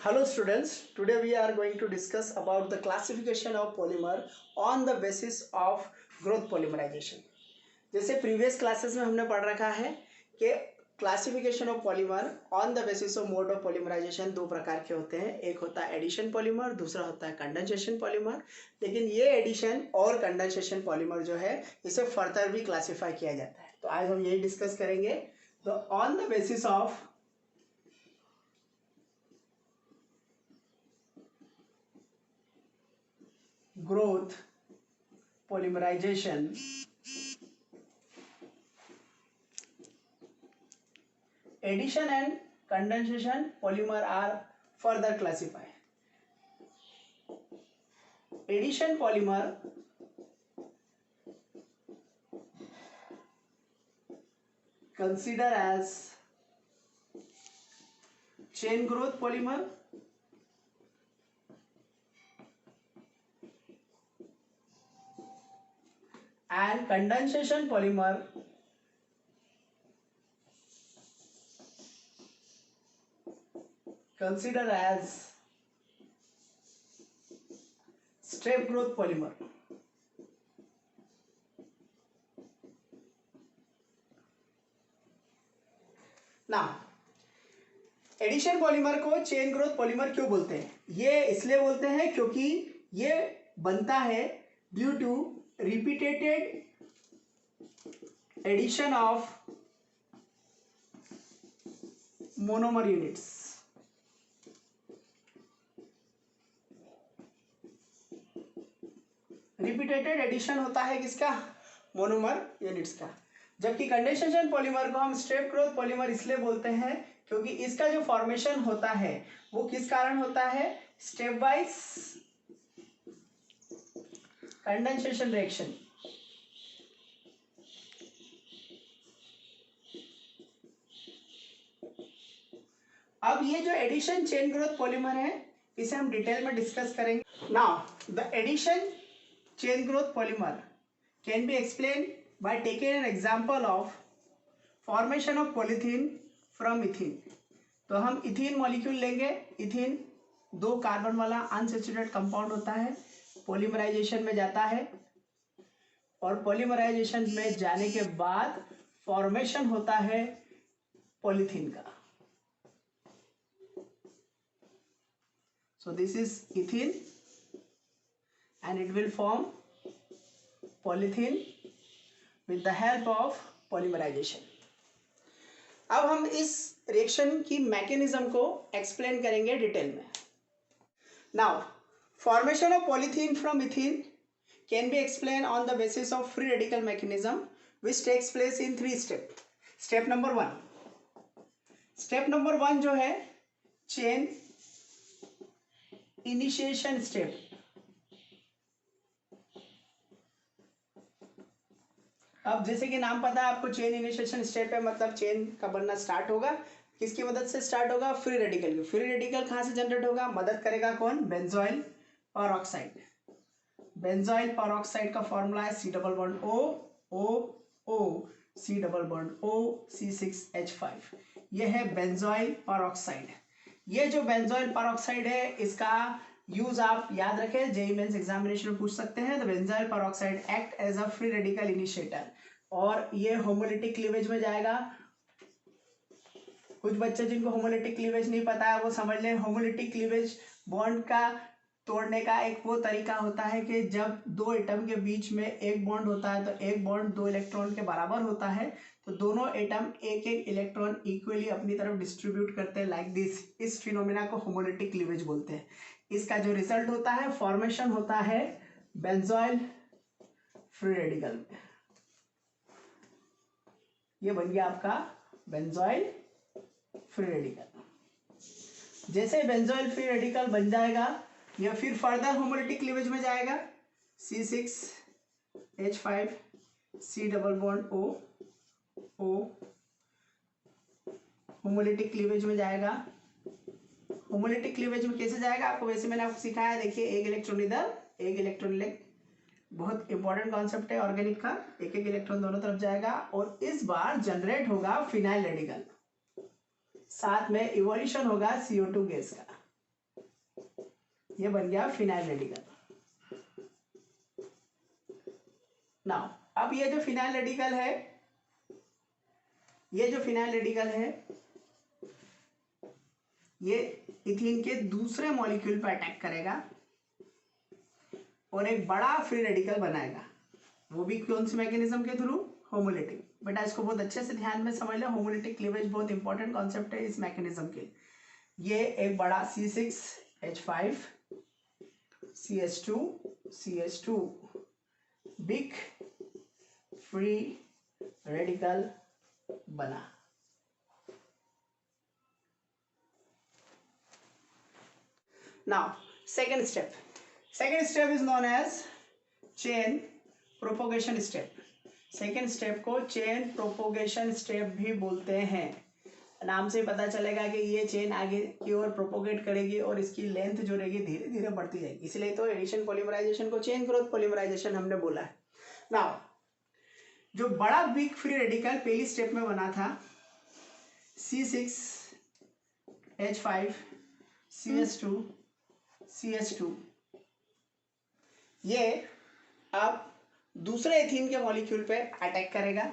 Hello students, today we are going to discuss about the classification of polymer on the basis of growth polymerization। जैसे previous classes में हमने पढ़ रखा है कि classification of polymer on the basis of mode of polymerization दो प्रकार के होते हैं, एक होता है एडिशन पॉलीमर, दूसरा होता है कंडेंसेशन पॉलीमर। लेकिन ये एडिशन और कंडेंसेशन पॉलीमर जो है इसे फर्दर भी क्लासीफाई किया जाता है, तो आज हम यही डिस्कस करेंगे। तो on the basis of growth polymerization, addition and condensation polymer are further classified. Addition polymer consider as chain growth polymer and condensation polymer consider as step growth polymer। ना एडिशन पॉलीमर को chain growth polymer क्यों बोलते हैं? ये इसलिए बोलते हैं क्योंकि ये बनता है due to repeated addition of monomer units। Repeated addition होता है किसका? मोनोमर यूनिट्स का। जबकि कंडेंसेशन पॉलीमर को हम स्टेप ग्रोथ पॉलीमर इसलिए बोलते हैं क्योंकि इसका जो फॉर्मेशन होता है वो किस कारण होता है? Step wise condensation reaction. अब ये जो एडिशन चेन ग्रोथ पॉलीमर है इसे हम डिटेल में डिस्कस करेंगे। Now the addition chain growth polymer can be explain by taking an example of formation of polythene from ethene. तो हम इथीन मॉलिक्यूल लेंगे। इथीन दो कार्बन वाला अनसैचुरेटेड कंपाउंड होता है, पॉलीमराइजेशन में जाता है और पॉलीमराइजेशन में जाने के बाद फॉर्मेशन होता है पॉलीथीन का। So this is ethene and it will form polythene with the help of polymerization। अब हम इस रिएक्शन की मैकेनिज्म को एक्सप्लेन करेंगे डिटेल में। Now formation of polythene from ethene can be explained on the basis of free radical mechanism which takes place in 3 steps। Step number 1, step number 1 जो है chain initiation step. अब जैसे कि नाम पता है आपको, चेन इनिशिएशन स्टेप है मतलब चेन का बनना स्टार्ट होगा। किसकी मदद से स्टार्ट होगा? फ्री रेडिकल की। फ्री रेडिकल कहां से जनरेट होगा? मदद करेगा कौन? Benzoyl peroxide. बेंजोइल पेरोक्साइड का फॉर्मूला है C double bond O O O C double bond O C6H5। यह है बेंजोइल पेरोक्साइड। ये जो बेंजोइल पेरोक्साइड है इसका यूज आप याद रखें, जेईई मेंस एग्जामिनेशन में पूछ सकते हैं। The benzoyl peroxide act as a free radical initiator और ये होमोलिटिक क्लीवेज में जाएगा। कुछ बच्चे जिनको होमोलिटिक क्लीवेज नहीं पता है वो समझ लें। होमोलिटिक क्लीवेज बॉन्ड का तोड़ने का एक वो तरीका होता है कि जब दो एटम के बीच में एक बॉन्ड होता है तो एक बॉन्ड 2 इलेक्ट्रॉन के बराबर होता है, तो दोनों एटम एक एक इलेक्ट्रॉन इक्वली अपनी तरफ डिस्ट्रीब्यूट करते हैं लाइक दिस। इस फिनोमेना को होमोलिटिक क्लीवेज बोलते हैं। इसका जो रिजल्ट होता है फॉर्मेशन होता है बेंजोइल फ्री रेडिकल में। ये बन गया आपका बेंजोइल फ्री रेडिकल। जैसे बेंजोइल फ्री रेडिकल बन जाएगा या फिर फर्दर होमोलिटिक क्लीवेज में जाएगा। C6H5 C double bond O O homolytic cleavage में जाएगा। होमोलिटिक क्लीवेज में कैसे जाएगा आपको वैसे मैंने आपको सिखाया। देखिए एक इलेक्ट्रॉन इधर, एक इलेक्ट्रॉन इधर, बहुत इंपॉर्टेंट कॉन्सेप्ट है ऑर्गेनिक का। एक एक इलेक्ट्रॉन दोनों तरफ जाएगा और इस बार जनरेट होगा फिनाइल रेडिकल, साथ में इवोल्यूशन होगा CO2 गैस का। ये बन गया फिनाइल रेडिकल। नाउ अब ये जो फिनाइल रेडिकल है, ये जो फिनाइल रेडिकल है ये इथीन के दूसरे मॉलिक्यूल पर अटैक करेगा और एक बड़ा फ्री रेडिकल बनाएगा। वो भी कौन सी मैकेनिज्म के थ्रू? होमोलिटिक। बेटा इसको बहुत अच्छे से ध्यान में समझ लें, होमोलिटिक क्लीवेज बहुत इंपॉर्टेंट कॉन्सेप्ट है इस मैकेनिज्म के। ये एक बड़ा C6H5 CH2 big free radical बना। Now second step is known as chain propagation step. Second step को चेन प्रोपोगेशन स्टेप भी बोलते हैं। नाम से पता चलेगा कि ये चेन आगे की ओर प्रोपोगेट करेगी और इसकी लेंथ जो रहेगी धीरे धीरे बढ़ती जाएगी, इसलिए तो एडिशन पॉलीमराइजेशन को चेन ग्रोथ पॉलीमराइजेशन हमने बोला है। नाउ जो बड़ा बिग फ्री रेडिकल पहली स्टेप में बना था C6H5 CH2 ये अब दूसरे एथीन के मॉलिक्यूल पे अटैक करेगा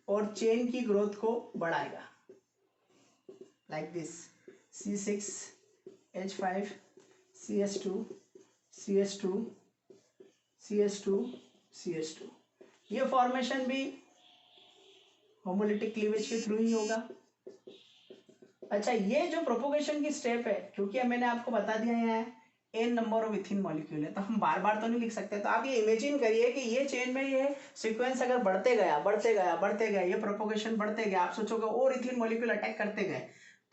और चेन की ग्रोथ को बढ़ाएगा, लाइक दिस C6H5 CH2 ये फॉर्मेशन भी होमोलिटिक क्लीवेज के थ्रू ही होगा। अच्छा, ये जो प्रोपोगेशन की स्टेप है, क्योंकि मैंने आपको बता दिया है n number of ethene molecule है तो हम बार बार तो नहीं लिख सकते। तो आप ये इमेजिन करिए कि ये चेन में ये सीक्वेंस अगर बढ़ते गया ये प्रोपोगेशन बढ़ते गया, आप सोचोगे और इथीन मॉलिक्यूल अटैक करते गए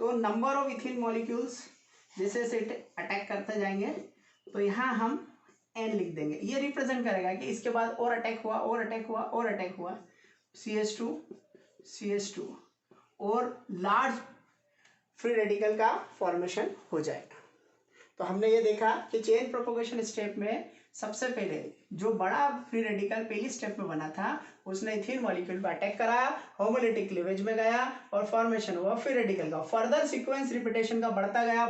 तो नंबर ऑफ इथीन मॉलिक्यूल्स जैसे जैसे अटैक करते जाएंगे तो यहाँ हम n लिख देंगे। ये रिप्रेजेंट करेगा कि इसके बाद और अटैक हुआ CH2 और लार्ज फ्री रेडिकल का फॉर्मेशन हो जाएगा। तो हमने ये देखा कि चेन प्रोपोगेशन स्टेप में सबसे पहले जो बड़ा फ्री रेडिकल पहली स्टेप में बना था उसने इथीन मॉलिक्यूल पर अटैक कराया, होमोलिटिक क्लीवेज में गया और फॉर्मेशन हुआ फ्री रेडिकल का। फर्दर सीक्वेंस रिपीटेशन का बढ़ता गया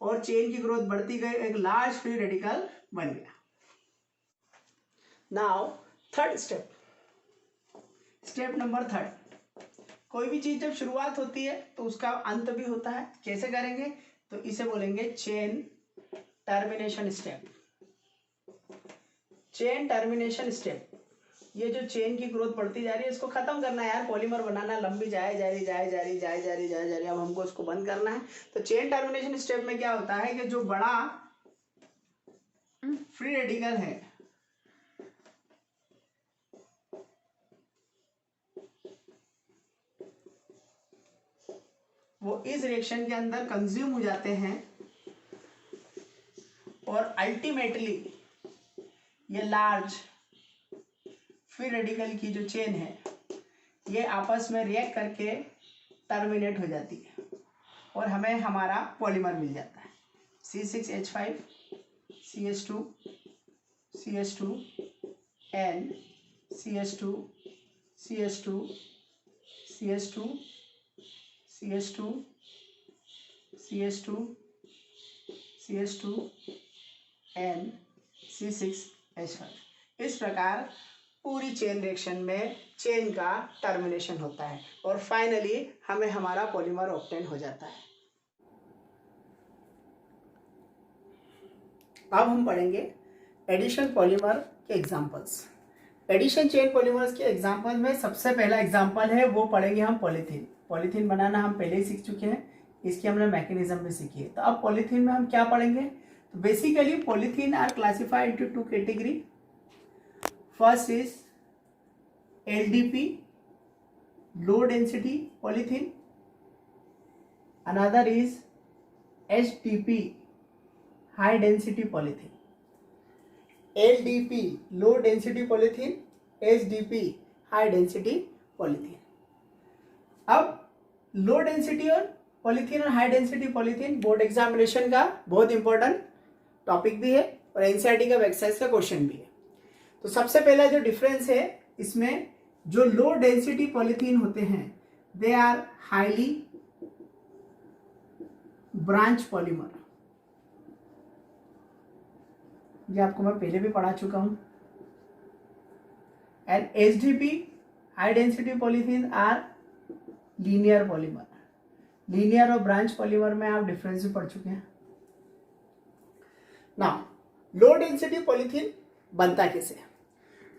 और चेन की ग्रोथ बढ़ती गई, एक लार्ज फ्री रेडिकल बन गया। Now third step number third. कोई भी चीज जब शुरुआत होती है तो उसका अंत भी होता है। कैसे करेंगे? तो इसे बोलेंगे चेन टर्मिनेशन स्टेप। ये जो चेन की ग्रोथ बढ़ती जा रही है इसको खत्म करना है यार, पॉलीमर बनाना, लंबी जाए जा रही, अब हमको इसको बंद करना है। तो चेन टर्मिनेशन स्टेप में क्या होता है कि जो बड़ा फ्री रेडिकल है वो इस रिएक्शन के अंदर कंज्यूम हो जाते हैं और अल्टीमेटली ये लार्ज फ्री रेडिकल की जो चेन है ये आपस में रिएक्ट करके टर्मिनेट हो जाती है और हमें हमारा पॉलीमर मिल जाता है C6H5 CH2 and CH2 and C6H5। इस प्रकार पूरी चेन रिएक्शन में चेन का टर्मिनेशन होता है और फाइनली हमें हमारा पॉलीमर ऑब्टेन हो जाता है। अब हम पढ़ेंगे एडिशन पॉलीमर के एग्जांपल्स। एडिशन चेन पॉलीमर्स के एग्जांपल में सबसे पहला एग्जांपल है वो पढ़ेंगे हम पॉलीथीन बनाना हम पहले ही सीख चुके हैं, इसकी हमने मैकेनिज्म भी सीखी है। तो अब पॉलीथीन में हम क्या पढ़ेंगे? तो basically polythene are classified into two category. First is LDP low density polythene, another is HDP high density polythene. LDP low density polythene, HDP high density polythene. अब लो डेंसिटी और पॉलीथीन और high density polythene board examination का बहुत important topic भी है और NCERT का exercise का क्वेश्चन भी है। तो सबसे पहला जो डिफरेंस है इसमें, जो लो डेंसिटी पॉलीथीन होते हैं they are highly branch polymer, ये आपको मैं पहले भी पढ़ा चुका हूं। And HDP high density polythene are linear polymer. Linear और ब्रांच पॉलीमर में आप डिफरेंस भी पढ़ चुके हैं। नाउ लो डेंसिटी पॉलीथीन बनता कैसे?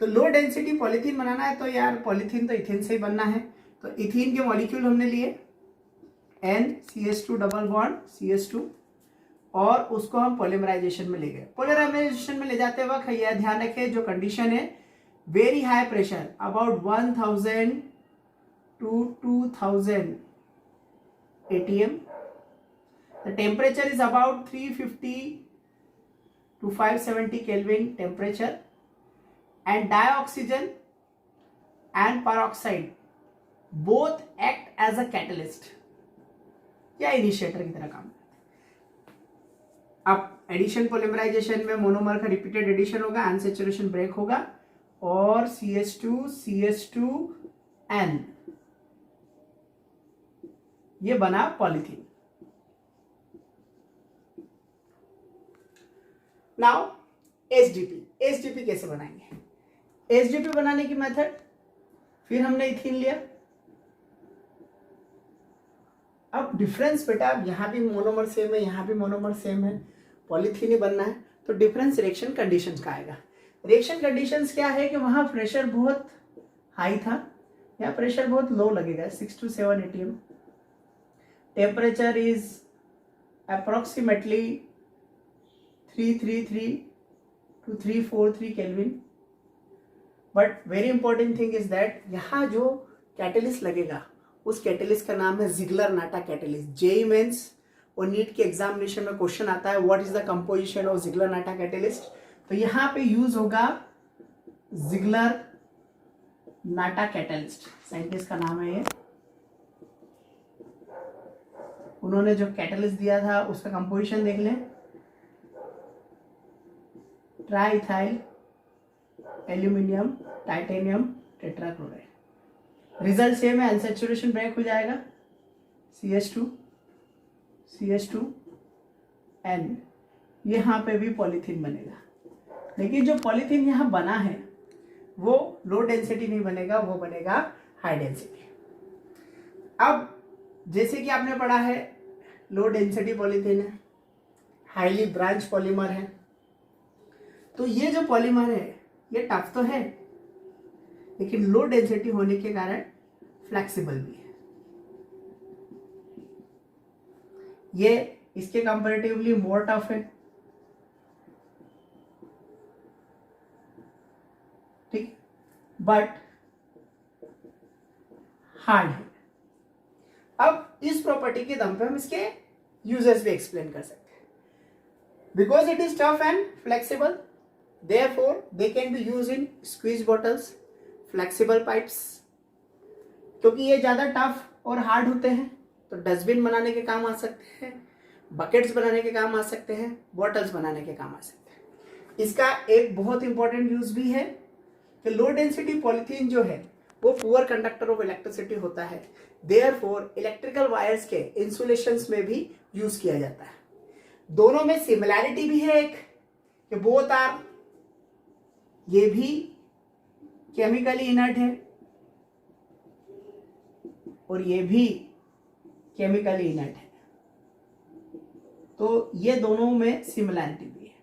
तो लो डेंसिटी पॉलीथीन बनाना है तो यार पॉलीथीन तो इथेन से ही बनना है। तो इथीन के मॉलिक्यूल हमने लिए NCH2 डबल बॉन्ड CH2 और उसको हम पॉलीमराइजेशन में ले गए। पॉलीमराइजेशन में ले जाते वक्त यह ध्यान रखें जो कंडीशन है very high pressure about 1000 to 2000 ATM. The temperature is about 350 to 570 Kelvin temperature and dioxygen and peroxide both act as a catalyst या इनिशिएटर की तरह काम करते हैं। अब एडिशन पॉलीमराइजेशन में मोनोमर का रिपीटेड एडिशन होगा, अनसैचुरेशन ब्रेक होगा और CH2CH2N ये बना पॉलीथीन। नाउ HDP कैसे बनाएंगे? HDP बनाने की मेथड, फिर हमने इथीन लिया। अब डिफरेंस बेटा, अब यहाँ भी मोनोमर सेम है, यहाँ भी मोनोमर सेम है, पॉलीथीन ही बनना है, तो डिफरेंस रिएक्शन कंडीशंस का आएगा। रिएक्शन कंडीशंस क्या है कि वहाँ प्रेशर बहुत हाई था, यहाँ प्रेशर बहुत लो लगेगा 6 to 7 ATM। Temperature is approximately 333 to 343 Kelvin। But very important thing is that यहाँ जो कैटेलिस्ट लगेगा उस कैटेलिस्ट का नाम है Ziegler Natta catalyst. JEE mains और नीट के एग्जामिनेशन में क्वेश्चन आता है what is the composition of Ziegler Natta catalyst, तो यहाँ पे यूज होगा जिगलर नाटा कैटेलिस्ट। साइंटिस्ट का नाम है ये, उन्होंने जो कैटेलिस्ट दिया था उसका कंपोजिशन देख लें, triethyl aluminium titanium tetrachloride. Result same है, अनसैचुरेशन ब्रेक हो जाएगा CH2N, यहाँ पे भी पॉलीथीन बनेगा। लेकिन जो पॉलीथीन यहाँ बना है वो लो डेंसिटी नहीं बनेगा, वो बनेगा हाई डेंसिटी। अब जैसे कि आपने पढ़ा है लो डेंसिटी पॉलीथीन है, हाईली ब्रांच पॉलीमर है, तो ये जो पॉलीमर है ये टफ तो है लेकिन लो डेंसिटी होने के कारण फ्लेक्सिबल भी है। ये इसके कंपैरेटिवली मोर टफ है, ठीक, बट हार्ड है। अब इस प्रॉपर्टी के दम पे हम इसके यूजेस भी एक्सप्लेन कर सकते हैं। Because it is tough and flexible, therefore they can be used in squeeze bottles, flexible pipes। क्योंकि ये ज़्यादा टफ और हार्ड होते हैं तो डस्टबिन बनाने के काम आ सकते हैं, बकेट्स बनाने के काम आ सकते हैं, बॉटल्स बनाने के काम आ सकते हैं। इसका एक बहुत इंपॉर्टेंट यूज भी है कि लो डेंसिटी पॉलीथीन जो है वो पुअर कंडक्टर ऑफ इलेक्ट्रिसिटी होता है, देयरफॉर इलेक्ट्रिकल वायर्स के इंसुलेशंस में भी यूज किया जाता है। दोनों में सिमिलैरिटी भी है एक कि बोथ आर, ये भी केमिकली इनर्ट है और ये भी केमिकली इनर्ट है, तो ये दोनों में सिमिलैरिटी भी है।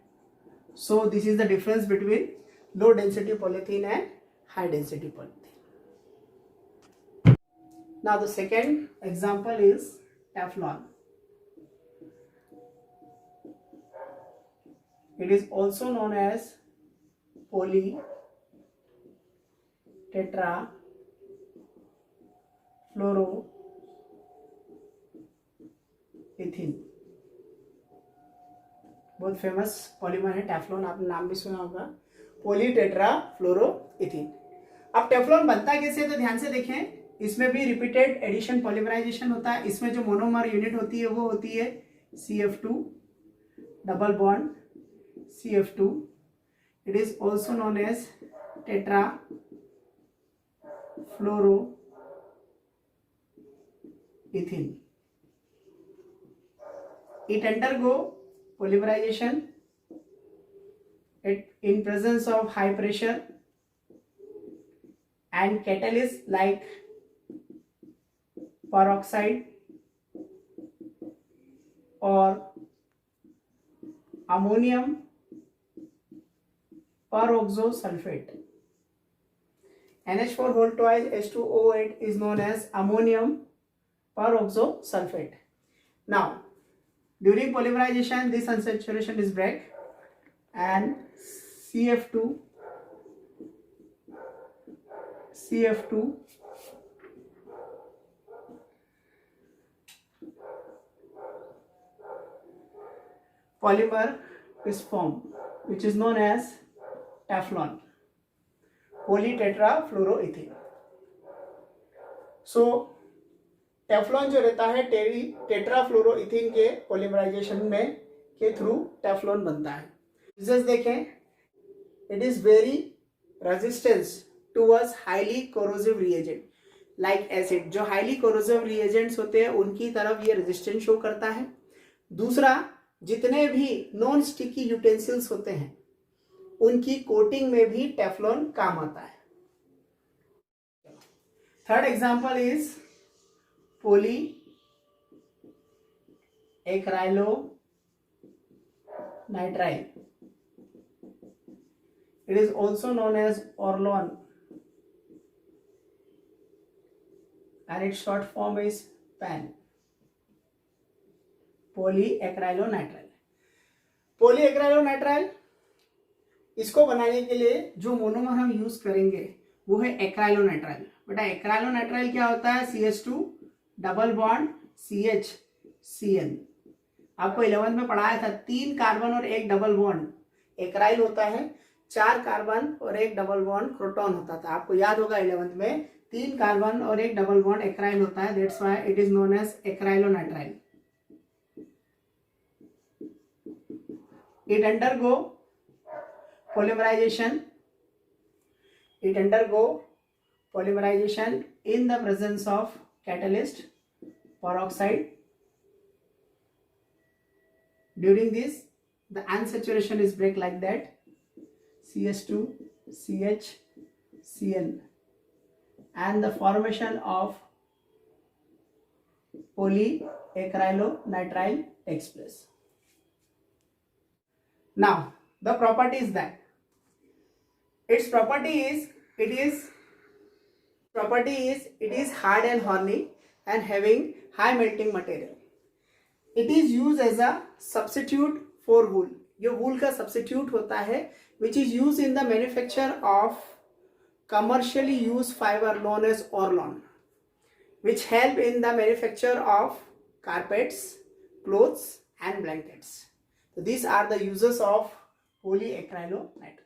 So this is the difference between low density polythene and high density polythene. Now the second example is Teflon. It is also known as poly tetra fluoro ethene। बहुत famous polymer है Teflon, आपने नाम भी सुना होगा, पोली tetra फ्लोरो ethene. अब Teflon बनता कैसे, तो ध्यान से देखें, इसमें भी रिपीटेड एडिशन पॉलीमराइजेशन होता है। इसमें जो मोनोमर यूनिट होती है वो होती है CF2 double bond CF2। It is also known as tetra fluoro ethene। It undergo polymerization in presence of high pressure and catalysts like peroxide or ammonium peroxosulfate. NH4 whole twice H2O8 is known as ammonium peroxosulfate. Now, during polymerization, this unsaturation is break and CF2 polymer is formed, which is known as Teflon, polytetrafluoroethene. So Teflon जो रहता है tetrafluoroethene के polymerisation में के through Teflon बनता है. Uses देखें, it is very resistance towards highly corrosive reagent like acid. जो हाईली कोरोसिव रिएजेंट्स होते हैं उनकी तरफ ये रेजिस्टेंस शो करता है. दूसरा, जितने भी नॉन स्टिकी यूटेंसिल्स होते हैं उनकी कोटिंग में भी टेफ्लॉन काम आता है. Third example is polyacrylonitrile. It is also known as Orlon and its short form is PAN. Polyacrylonitrile. Polyacrylonitrile, इसको बनाने के लिए जो मोनोमर हम यूज करेंगे वो है एक्राइलोनाइट्राइल. बेटा एक्राइलोनाइट्राइल क्या होता है? CH2 double bond CH Cl. आपको 11th में पढ़ाया था 3 कार्बन और 1 डबल बॉन्ड एक्राइल होता है, 4 कार्बन और 1 डबल बॉन्ड क्रोटॉन होता था. आपको याद होगा 11th में 3 कार्बन और 1 डबल बॉन्ड एक्राइल होता है. That's why it is known as acrylonitrile. It undergo polymerization. It undergo polymerization in the presence of catalyst peroxide. During this, the unsaturation is break like that, CH2 CH Cl, and the formation of polyacrylonitrile takes place. Now, the property is that its property is it is hard and horny and having high melting material. It is used as a substitute for wool. ये wool का substitute होता है which is used in the manufacture of commercially used fiber known as Orlon, which help in the manufacture of carpets, clothes and blankets. So these are the uses of polyacrylonitrile.